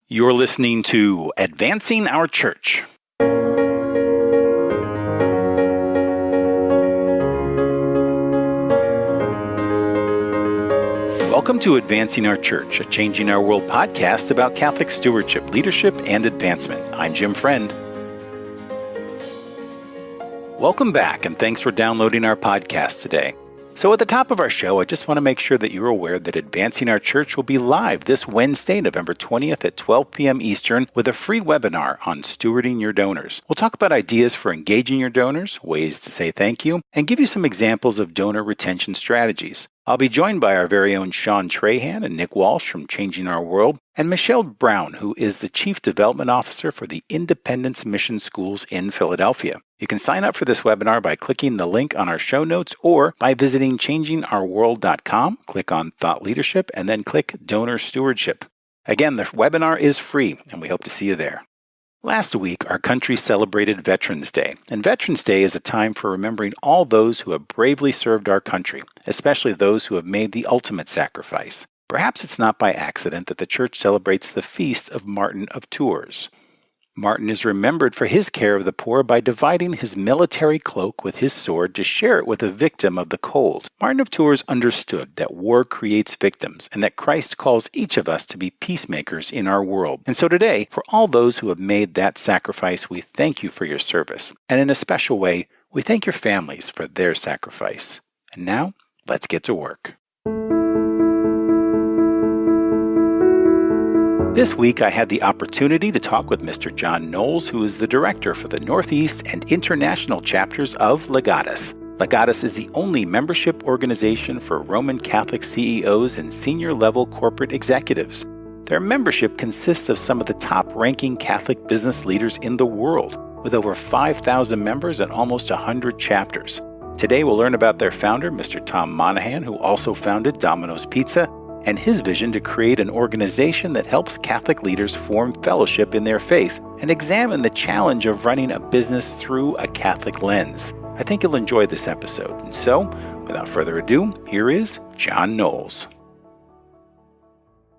You're listening to Advancing Our Church. Welcome to Advancing Our Church, a Changing Our World podcast about Catholic stewardship, leadership, and advancement. I'm Jim Friend. Welcome back, and thanks for downloading our podcast today. So at the top of our show, I just want to make sure that you're aware that Advancing Our Church will be live this Wednesday, November 20th at 12 p.m. Eastern with a free webinar on stewarding your donors. We'll talk about ideas for engaging your donors, ways to say thank you, and give you some examples of donor retention strategies. I'll be joined by our very own Sean Trahan and Nick Walsh from Changing Our World, and Michelle Brown, who is the Chief Development Officer for the Independence Mission Schools in Philadelphia. You can sign up for this webinar by clicking the link on our show notes or by visiting changingourworld.com, click on Thought Leadership, and then click Donor Stewardship. Again, the webinar is free, and we hope to see you there. Last week, our country celebrated Veterans Day, and Veterans Day is a time for remembering all those who have bravely served our country, especially those who have made the ultimate sacrifice. Perhaps it's not by accident that the Church celebrates the feast of Martin of Tours. Martin is remembered for his care of the poor by dividing his military cloak with his sword to share it with a victim of the cold. Martin of Tours understood that war creates victims and that Christ calls each of us to be peacemakers in our world. And so today, for all those who have made that sacrifice, we thank you for your service. And in a special way, we thank your families for their sacrifice. And now, let's get to work. This week, I had the opportunity to talk with Mr. John Knowles, who is the director for the Northeast and International chapters of Legatus. Legatus is the only membership organization for Roman Catholic CEOs and senior-level corporate executives. Their membership consists of some of the top-ranking Catholic business leaders in the world, with over 5,000 members and almost 100 chapters. Today, we'll learn about their founder, Mr. Tom Monahan, who also founded Domino's Pizza, and his vision to create an organization that helps Catholic leaders form fellowship in their faith and examine the challenge of running a business through a Catholic lens. I think you'll enjoy this episode. And so, without further ado, here is John Knowles.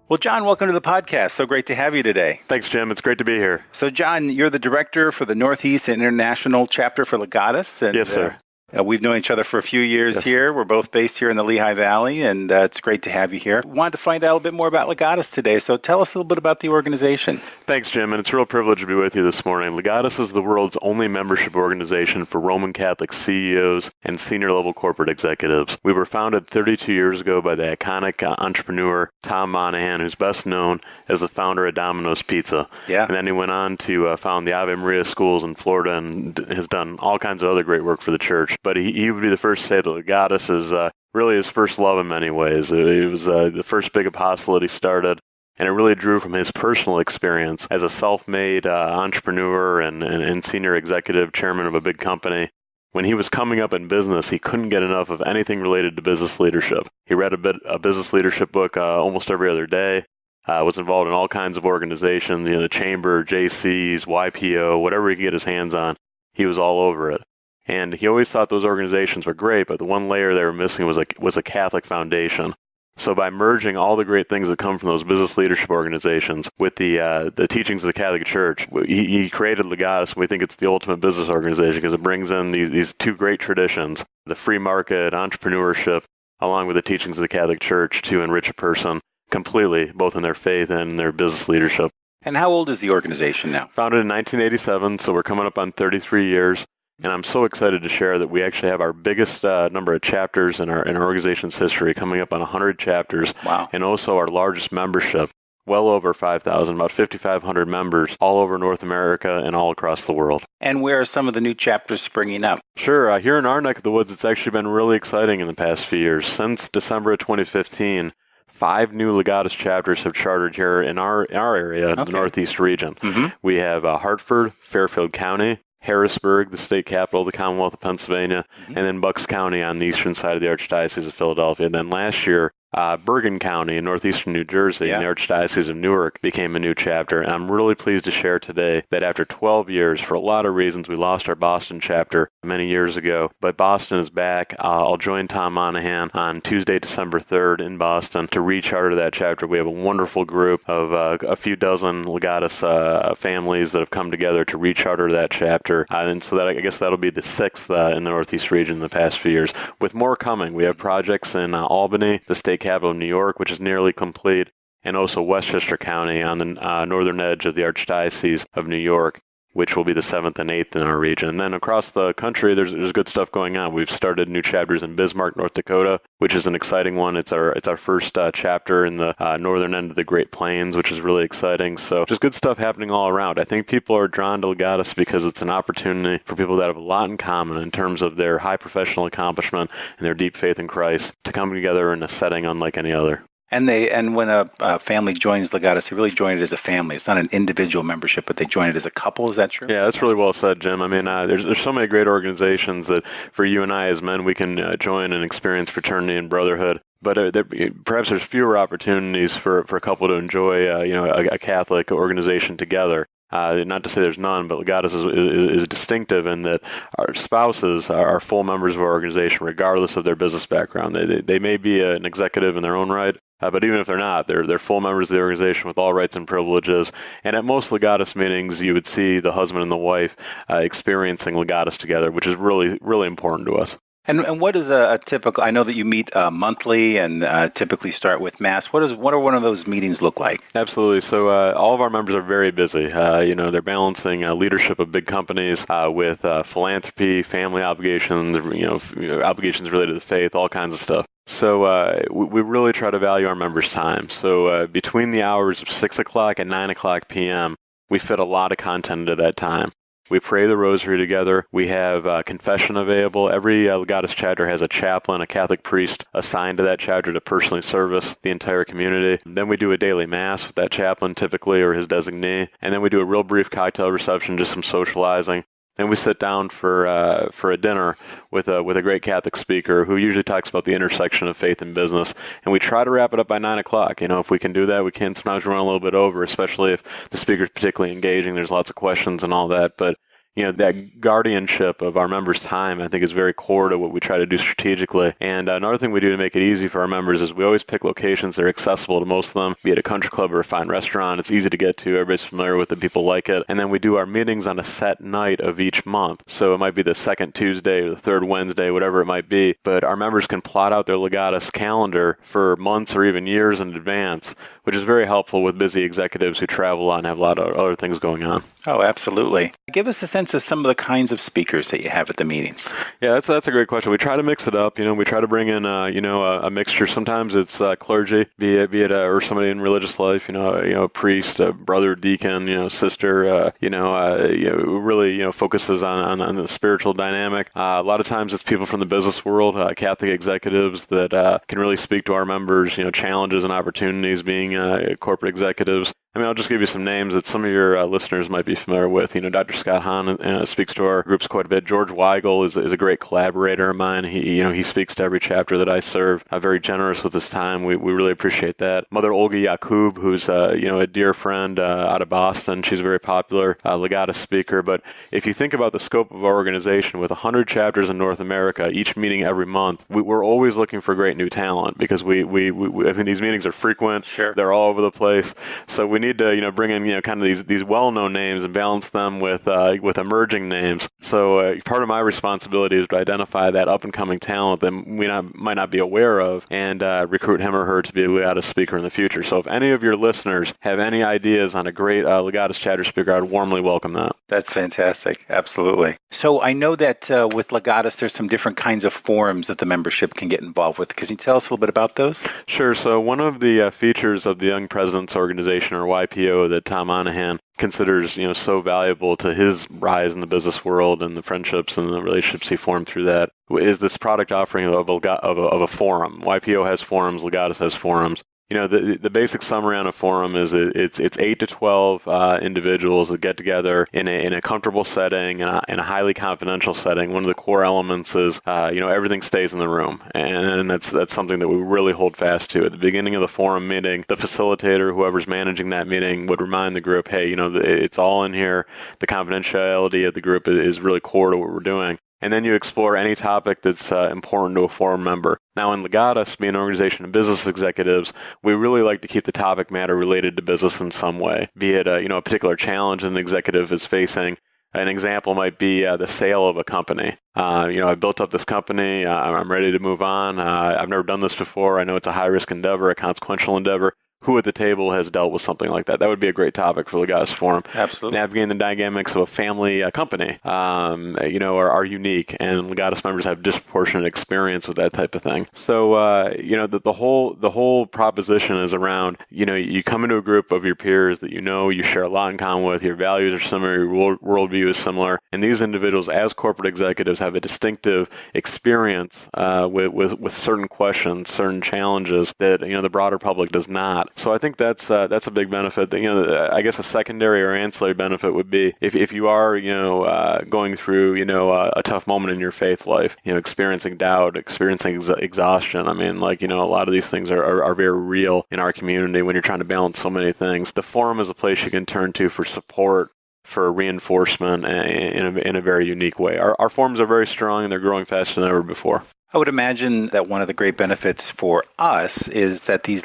Well, John, welcome to the podcast. So great to have you today. Thanks, Jim. It's great to be here. So, John, you're the director for the Northeast and International chapter for Legatus. And, yes, sir. We've known each other for a few years here. We're both based here in the Lehigh Valley, and it's great to have you here. Wanted to find out a little bit more about Legatus today, so tell us a little bit about the organization. Thanks, Jim, and it's a real privilege to be with you this morning. Legatus is the world's only membership organization for Roman Catholic CEOs and senior-level corporate executives. We were founded 32 years ago by the iconic entrepreneur Tom Monahan, who's best known as the founder of Domino's Pizza. Yeah. And then he went on to found the Ave Maria schools in Florida and has done all kinds of other great work for the church. But he would be the first to say that Legatus is really his first love in many ways. It was the first big apostolate he started, and it really drew from his personal experience as a self-made entrepreneur and senior executive chairman of a big company. When he was coming up in business, he couldn't get enough of anything related to business leadership. He read a business leadership book almost every other day, was involved in all kinds of organizations, the Chamber, JCs, YPO, whatever he could get his hands on, he was all over it. And he always thought those organizations were great, but the one layer they were missing was a Catholic foundation. So by merging all the great things that come from those business leadership organizations with the teachings of the Catholic Church, he created Legatus. We think it's the ultimate business organization because it brings in these two great traditions, the free market, entrepreneurship, along with the teachings of the Catholic Church to enrich a person completely, both in their faith and in their business leadership. And how old is the organization now? Founded in 1987, so we're coming up on 33 years. And I'm so excited to share that we actually have our biggest number of chapters in our organization's history, coming up on 100 chapters. Wow. And also our largest membership, well over 5,000, about 5,500 members all over North America and all across the world. And where are some of the new chapters springing up? Sure. Here in our neck of the woods, it's actually been really exciting in the past few years. Since December of 2015, 5 new Legatus chapters have chartered here in our area, the Northeast region. Mm-hmm. We have Hartford, Fairfield County, Harrisburg, the state capital of the Commonwealth of Pennsylvania, and then Bucks County on the eastern side of the Archdiocese of Philadelphia. And then last year, Bergen County in northeastern New Jersey in the Archdiocese of Newark became a new chapter. And I'm really pleased to share today that after 12 years, for a lot of reasons, we lost our Boston chapter many years ago, but Boston is back. I'll join Tom Monahan on Tuesday, December 3rd in Boston to recharter that chapter. We have a wonderful group of a few dozen Legatus families that have come together to recharter that chapter. And so that I guess that'll be the sixth in the Northeast region in the past few years, with more coming. We have projects in Albany, the state capital of New York, which is nearly complete, and also Westchester County on the northern edge of the Archdiocese of New York, which will be the 7th and 8th in our region. And then across the country, there's good stuff going on. We've started new chapters in Bismarck, North Dakota, which is an exciting one. It's our first chapter in the northern end of the Great Plains, which is really exciting. So just good stuff happening all around. I think people are drawn to Legatus because it's an opportunity for people that have a lot in common in terms of their high professional accomplishment and their deep faith in Christ to come together in a setting unlike any other. And when a family joins Legatus, they really join it as a family. It's not an individual membership, but they join it as a couple. Is that true? Yeah, that's really well said, Jim. I mean, there's so many great organizations that for you and I as men, we can join and experience fraternity and brotherhood. But perhaps there's fewer opportunities for a couple to enjoy, a Catholic organization together. Not to say there's none, but Legatus is distinctive in that our spouses are full members of our organization, regardless of their business background. They may be an executive in their own right, but even if they're not, they're full members of the organization with all rights and privileges. And at most Legatus meetings, you would see the husband and the wife experiencing Legatus together, which is really, really important to us. And what is a typical? I know that you meet monthly and typically start with Mass. What are one of those meetings look like? Absolutely. So all of our members are very busy. They're balancing leadership of big companies with philanthropy, family obligations, obligations related to faith, all kinds of stuff. So we really try to value our members' time. So between the hours of 6 o'clock and 9 o'clock p.m., we fit a lot of content into that time. We pray the rosary together. We have confession available. Every Legatus chapter has a chaplain, a Catholic priest assigned to that chapter to personally service the entire community. Then we do a daily Mass with that chaplain typically, or his designee. And then we do a real brief cocktail reception, just some socializing. Then we sit down for a dinner with a great Catholic speaker who usually talks about the intersection of faith and business. And we try to wrap it up by 9 o'clock. If we can do that, we can sometimes run a little bit over, especially if the speaker's particularly engaging. There's lots of questions and all that. But that guardianship of our members' time, I think, is very core to what we try to do strategically. And another thing we do to make it easy for our members is we always pick locations that are accessible to most of them, be it a country club or a fine restaurant. It's easy to get to. Everybody's familiar with it. People like it. And then we do our meetings on a set night of each month. So it might be the second Tuesday or the third Wednesday, whatever it might be. But our members can plot out their Legatus calendar for months or even years in advance, which is very helpful with busy executives who travel and have a lot of other things going on. Oh, absolutely. Give us a sense of some of the kinds of speakers that you have at the meetings. Yeah, that's a great question. We try to mix it up. We try to bring in, a mixture. Sometimes it's clergy, be it or somebody in religious life, a priest, a brother, deacon, sister, really, focuses on the spiritual dynamic. A lot of times it's people from the business world, Catholic executives that can really speak to our members, challenges and opportunities being corporate executives. I'll just give you some names that some of your listeners might be familiar with. Dr. Scott Hahn speaks to our groups quite a bit. George Weigel is a great collaborator of mine. He speaks to every chapter that I serve. Very generous with his time. We really appreciate that. Mother Olga Yakub, who's a dear friend out of Boston. She's a very popular Legatus speaker. But if you think about the scope of our organization, with 100 chapters in North America, each meeting every month, we're always looking for great new talent because I think these meetings are frequent. Sure. They're all over the place. So we need to bring in kind of these well-known names and balance them with emerging names. So part of my responsibility is to identify that up-and-coming talent that we might not be aware of and recruit him or her to be a Legatus speaker in the future. So if any of your listeners have any ideas on a great Legatus chapter speaker, I'd warmly welcome that. That's fantastic. Absolutely. So I know that with Legatus, there's some different kinds of forums that the membership can get involved with. Can you tell us a little bit about those? Sure. So one of the features of the Young Presidents Organization, or YPO, that Tom Monahan considers so valuable to his rise in the business world and the friendships and the relationships he formed through that, is this product offering of a forum. YPO has forums, Legatus has forums. The basic summary on a forum is it's 8 to 12 individuals that get together in a comfortable setting, in a highly confidential setting. One of the core elements is everything stays in the room, and that's something that we really hold fast to. At the beginning of the forum meeting, the facilitator, whoever's managing that meeting, would remind the group, hey, it's all in here. The confidentiality of the group is really core to what we're doing. And then you explore any topic that's important to a forum member. Now, in Legatus, being an organization of business executives, we really like to keep the topic matter related to business in some way, be it a particular challenge an executive is facing. An example might be the sale of a company. I built up this company. I'm ready to move on. I've never done this before. I know it's a high-risk endeavor, a consequential endeavor. Who at the table has dealt with something like that? That would be a great topic for Legatus Forum. Absolutely. Navigating the dynamics of a family company, are unique, and Legatus members have disproportionate experience with that type of thing. So, the whole proposition is around, you come into a group of your peers that you share a lot in common with, your values are similar, your worldview is similar, and these individuals, as corporate executives, have a distinctive experience with certain questions, certain challenges that the broader public does not. So I think that's a big benefit. I guess a secondary or ancillary benefit would be if you are going through a tough moment in your faith life, experiencing doubt, experiencing exhaustion. I mean, a lot of these things are very real in our community when you're trying to balance so many things. The forum is a place you can turn to for support, for reinforcement in a very unique way. Our forums are very strong, and they're growing faster than ever before. I would imagine that one of the great benefits for us is that these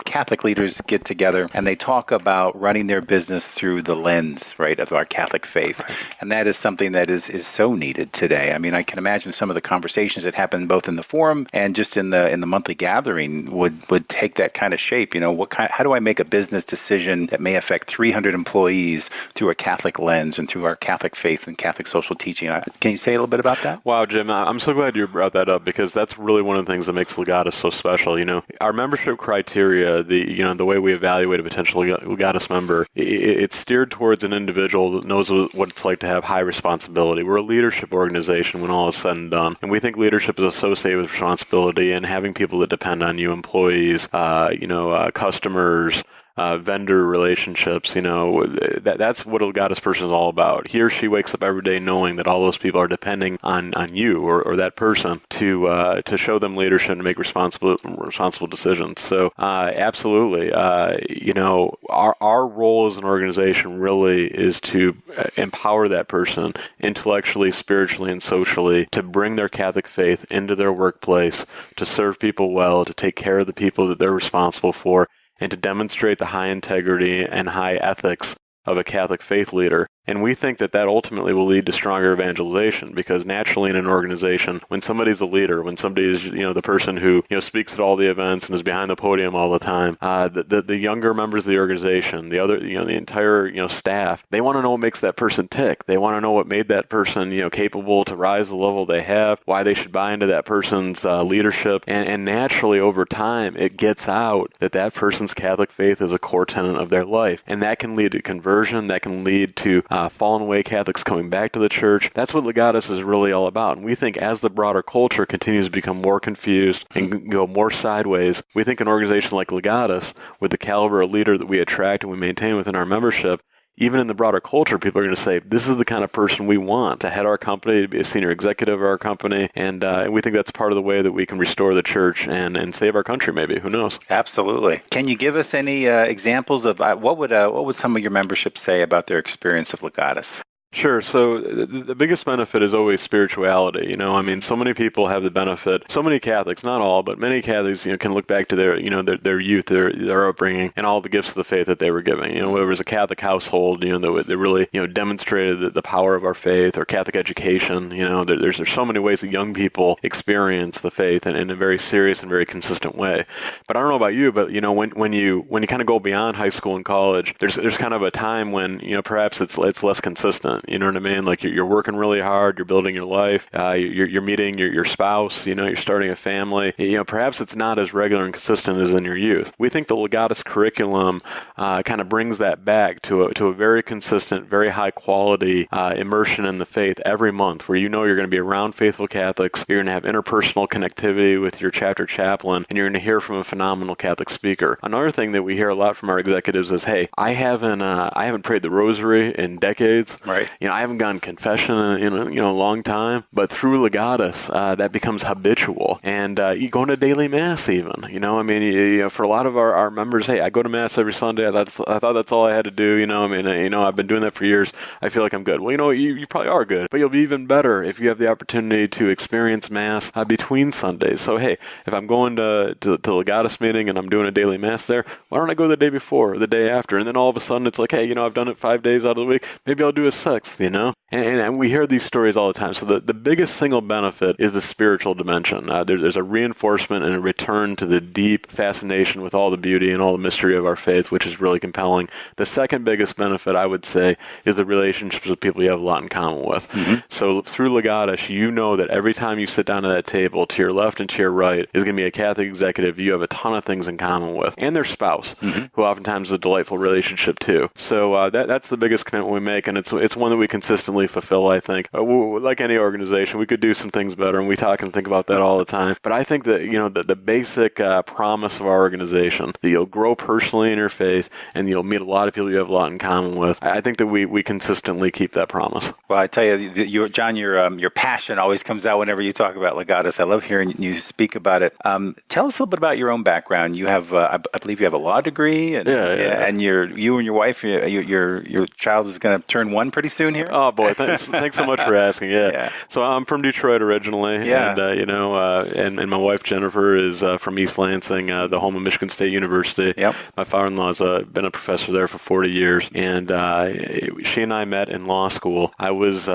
Catholic leaders get together and they talk about running their business through the lens, right, of our Catholic faith. And that is something that is so needed today. I mean, I can imagine some of the conversations that happen both in the forum and just in the monthly gathering would take that kind of shape. How do I make a business decision that may affect 300 employees through a Catholic lens and through our Catholic faith and Catholic social teaching? Can you say a little bit about that? Wow, Jim, I'm so glad you brought that up, because that's really one of the things that makes Legatus so special. Our membership criteria, the way we evaluate a potential Legatus member, it's steered towards an individual that knows what it's like to have high responsibility. We're a leadership organization when all is said and done, and we think leadership is associated with responsibility and having people that depend on you, employees, customers, vendor relationships. That's what a Legatus person is all about. He or she wakes up every day knowing that all those people are depending on you or that person to show them leadership and make responsible decisions. So absolutely, our role as an organization really is to empower that person intellectually, spiritually, and socially to bring their Catholic faith into their workplace, to serve people well, to take care of the people that they're responsible for, and to demonstrate the high integrity and high ethics of a Catholic faith leader. And we think that ultimately will lead to stronger evangelization, because naturally in an organization, when somebody's the leader, when somebody is the person who speaks at all the events and is behind the podium all the time, the younger members of the organization, the entire staff, they want to know what makes that person tick. They want to know what made that person capable to rise the level they have, why they should buy into that person's leadership, and naturally over time it gets out that person's Catholic faith is a core tenet of their life, and that can lead to conversion, that can lead to fallen away Catholics coming back to the church. That's what Legatus is really all about. And we think as the broader culture continues to become more confused and go more sideways, we think an organization like Legatus, with the caliber of leader that we attract and we maintain within our membership, even in the broader culture, people are going to say, this is the kind of person we want to head our company, to be a senior executive of our company. And we think that's part of the way that we can restore the church and save our country, maybe. Who knows? Absolutely. Can you give us any examples of what would some of your membership say about their experience of Legatus? Sure. So the biggest benefit is always spirituality. So many people have the benefit. So many Catholics, not all, but many Catholics, can look back to their youth, their upbringing, and all the gifts of the faith that they were given. Whether it was a Catholic household, that really, demonstrated the power of our faith, or Catholic education. There's so many ways that young people experience the faith in a very serious and very consistent way. But I don't know about you, but when you kind of go beyond high school and college, there's kind of a time when perhaps it's less consistent. You know what I mean? Like you're working really hard, you're building your life, you're meeting your spouse, you're starting a family. Perhaps it's not as regular and consistent as in your youth. We think the Legatus curriculum kind of brings that back to a very consistent, very high quality immersion in the faith every month, where you're going to be around faithful Catholics, you're going to have interpersonal connectivity with your chapter chaplain, and you're going to hear from a phenomenal Catholic speaker. Another thing that we hear a lot from our executives is, hey, I haven't prayed the rosary in decades. Right. I haven't gone confession in a long time, but through Legatus, that becomes habitual. And you go to daily mass even, for a lot of our members, hey, I go to mass every Sunday. I thought that's all I had to do. I've been doing that for years. I feel like I'm good. Well, you probably are good, but you'll be even better if you have the opportunity to experience mass between Sundays. So, hey, if I'm going to the Legatus meeting and I'm doing a daily mass there, why don't I go the day before or the day after? And then all of a sudden it's like, hey, I've done it 5 days out of the week. Maybe I'll do a sixth, And we hear these stories all the time. So the biggest single benefit is the spiritual dimension. There's a reinforcement and a return to the deep fascination with all the beauty and all the mystery of our faith, which is really compelling. The second biggest benefit, I would say, is the relationships with people you have a lot in common with. Mm-hmm. So through Legatus, you know that every time you sit down at that table, to your left and to your right is going to be a Catholic executive you have a ton of things in common with, and their spouse, mm-hmm. who oftentimes is a delightful relationship too. So that's the biggest commitment we make, and it's one that we consistently fulfill, I think. Like any organization, we could do some things better, and we talk and think about that all the time. But I think that, the basic promise of our organization, that you'll grow personally in your faith, and you'll meet a lot of people you have a lot in common with. I think that we consistently keep that promise. Well, I tell you, John, your passion always comes out whenever you talk about Legatus. I love hearing you speak about it. Tell us a little bit about your own background. You have, I believe, you have a law degree, and and you and your wife, your child is going to turn 1 pretty soon here. Oh boy, thanks so much for asking. Yeah. So I'm from Detroit originally, and and my wife Jennifer is from East Lansing, the home of Michigan State University. Yep. My father-in-law's been a professor there for 40 years, and she and I met in law school. I was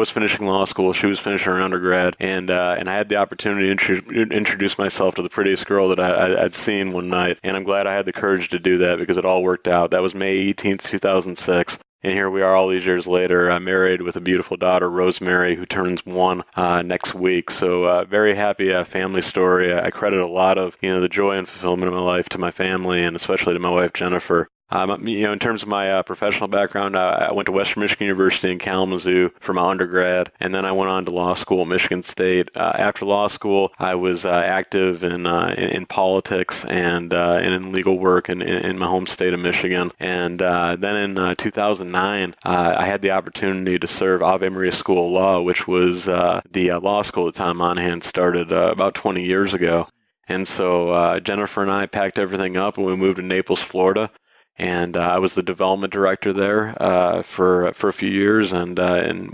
finishing law school, she was finishing her undergrad, and I had the opportunity to introduce myself to the prettiest girl that I'd seen one night, and I'm glad I had the courage to do that because it all worked out. That was May 18th, 2006. And here we are all these years later, married with a beautiful daughter, Rosemary, who turns 1 next week. So very happy family story. I credit a lot of the joy and fulfillment of my life to my family, and especially to my wife, Jennifer. In terms of my professional background, I went to Western Michigan University in Kalamazoo for my undergrad, and then I went on to law school at Michigan State. After law school, I was active in politics and in legal work in my home state of Michigan. And then in 2009, I had the opportunity to serve Ave Maria School of Law, which was the law school that Tom Monahan started about 20 years ago. And so Jennifer and I packed everything up, and we moved to Naples, Florida. And I was the development director there for a few years, and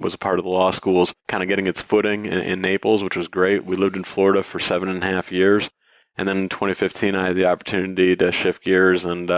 was a part of the law school's kind of getting its footing in Naples, which was great. We lived in Florida for 7.5 years. And then in 2015, I had the opportunity to shift gears and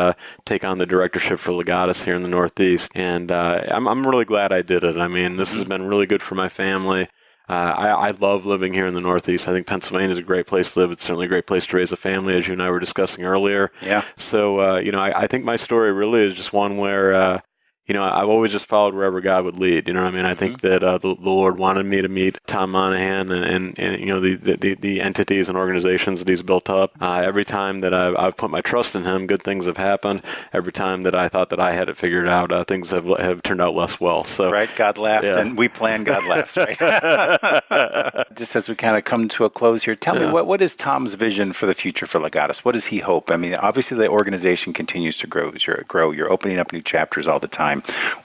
take on the directorship for Legatus here in the Northeast. And I'm really glad I did it. I mean, this has been really good for my family. I love living here in the Northeast. I think Pennsylvania is a great place to live. It's certainly a great place to raise a family, as you and I were discussing earlier. Yeah. So, I think my story really is just one where, I've always just followed wherever God would lead. You know what I mean? I think that the Lord wanted me to meet Tom Monahan and the entities and organizations that he's built up. Every time that I've put my trust in him, good things have happened. Every time that I thought that I had it figured out, things have turned out less well. So right, God laughed, and we planned, God laughs, right? Just as we kind of come to a close here, tell me, what is Tom's vision for the future for Legatus? What does he hope? I mean, obviously the organization continues to grow. You're opening up new chapters all the time.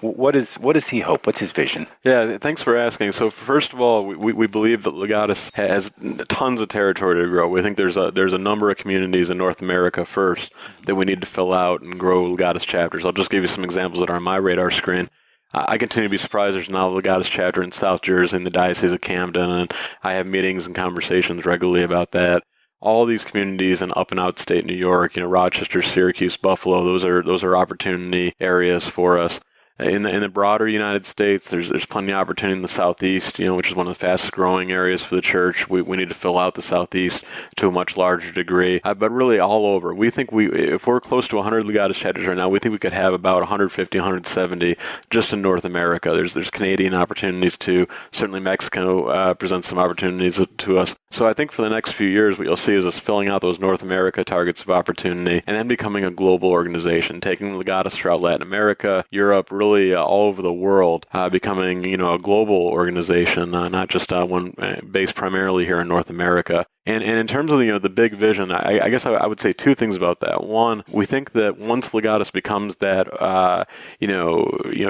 What does he hope? What's his vision? Yeah, thanks for asking. So first of all, we believe that Legatus has tons of territory to grow. We think there's a number of communities in North America first that we need to fill out and grow Legatus chapters. I'll just give you some examples that are on my radar screen. I continue to be surprised there's now a Legatus chapter in South Jersey in the Diocese of Camden, and I have meetings and conversations regularly about that. All these communities in up and out state New York, Rochester, Syracuse, Buffalo, those are opportunity areas for us. In the broader United States, there's plenty of opportunity in the Southeast, which is one of the fastest growing areas for the church. We need to fill out the Southeast to a much larger degree, but really all over. We think if we're close to 100 Legatus chapters right now, we think we could have about 150, 170 just in North America. There's Canadian opportunities too. Certainly Mexico presents some opportunities to us. So I think for the next few years, what you'll see is us filling out those North America targets of opportunity and then becoming a global organization, taking Legatus throughout Latin America, Europe, really all over the world, becoming a global organization, not just one based primarily here in North America. And in terms of the big vision, I guess I would say two things about that. One, we think that once Legatus becomes that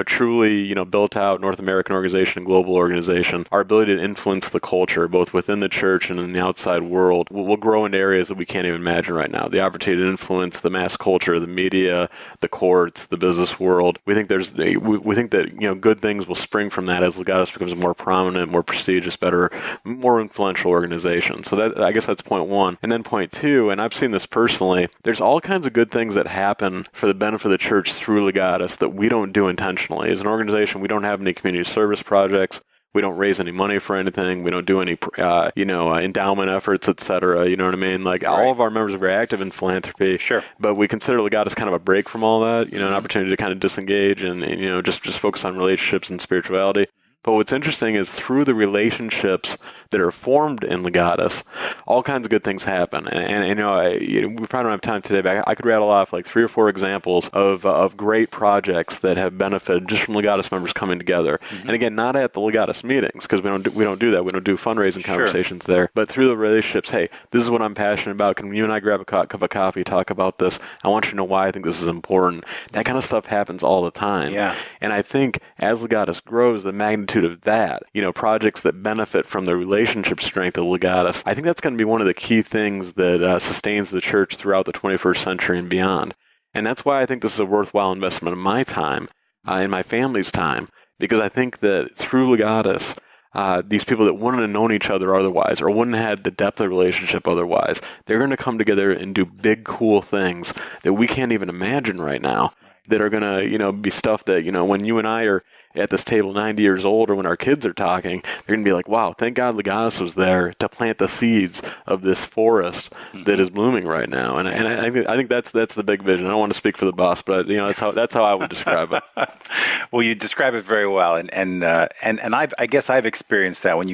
truly built out North American organization and global organization, our ability to influence the culture both within the church and in the outside world will grow into areas that we can't even imagine right now. The opportunity to influence the mass culture, the media, the courts, the business world. We think we think that good things will spring from that as Legatus becomes a more prominent, more prestigious, better, more influential organization. So I guess that's point one. And then point two, and I've seen this personally, there's all kinds of good things that happen for the benefit of the church through Legatus that we don't do intentionally. As an organization, we don't have any community service projects. We don't raise any money for anything. We don't do any, endowment efforts, et cetera. You know what I mean? Like right. All of our members are very active in philanthropy. Sure. But we consider Legatus kind of a break from all that, an opportunity to kind of disengage and just focus on relationships and spirituality. But what's interesting is through the relationships that are formed in Legatus, all kinds of good things happen. And we probably don't have time today, but I could rattle off like 3 or 4 examples of great projects that have benefited just from Legatus members coming together. Mm-hmm. And again, not at the Legatus meetings, because we don't do that. We don't do fundraising conversations there. But through the relationships, hey, this is what I'm passionate about. Can you and I grab a cup of coffee, talk about this? I want you to know why I think this is important. That kind of stuff happens all the time. Yeah. And I think as Legatus grows, the magnitude of that, projects that benefit from the relationship strength of Legatus, I think that's going to be one of the key things that sustains the church throughout the 21st century and beyond. And that's why I think this is a worthwhile investment of my time and my family's time, because I think that through Legatus, these people that wouldn't have known each other otherwise or wouldn't have had the depth of relationship otherwise, they're going to come together and do big, cool things that we can't even imagine right now, that are going to, be stuff that, when you and I are at this table 90 years old or when our kids are talking, they're going to be like, wow, thank God Legatus was there to plant the seeds of this forest that is blooming right now. And I think that's the big vision. I don't want to speak for the boss, but that's how I would describe it. Well, you describe it very well. And I guess I've experienced that when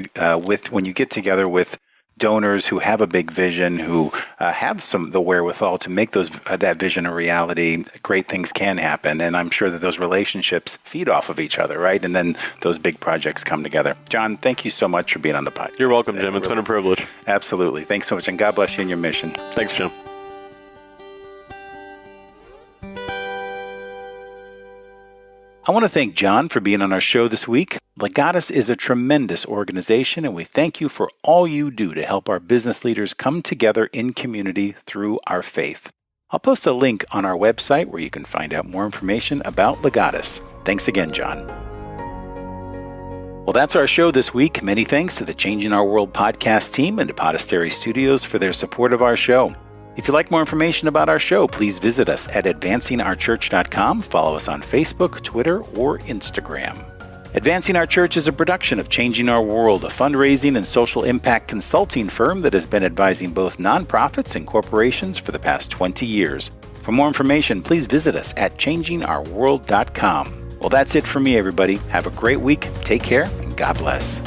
you get together with donors who have a big vision, who have the wherewithal to make that vision a reality, great things can happen. And I'm sure that those relationships feed off of each other, right? And then those big projects come together. John, thank you so much for being on the podcast. You're welcome, Jim. It's been a privilege. Absolutely. Thanks so much. And God bless you in your mission. Thanks, Jim. I want to thank John for being on our show this week. Legatus is a tremendous organization, and we thank you for all you do to help our business leaders come together in community through our faith. I'll post a link on our website where you can find out more information about Legatus. Thanks again, John. Well, that's our show this week. Many thanks to the Changing Our World podcast team and to Podastery Studios for their support of our show. If you'd like more information about our show, please visit us at advancingourchurch.com. Follow us on Facebook, Twitter, or Instagram. Advancing Our Church is a production of Changing Our World, a fundraising and social impact consulting firm that has been advising both nonprofits and corporations for the past 20 years. For more information, please visit us at changingourworld.com. Well, that's it for me, everybody. Have a great week. Take care, and God bless.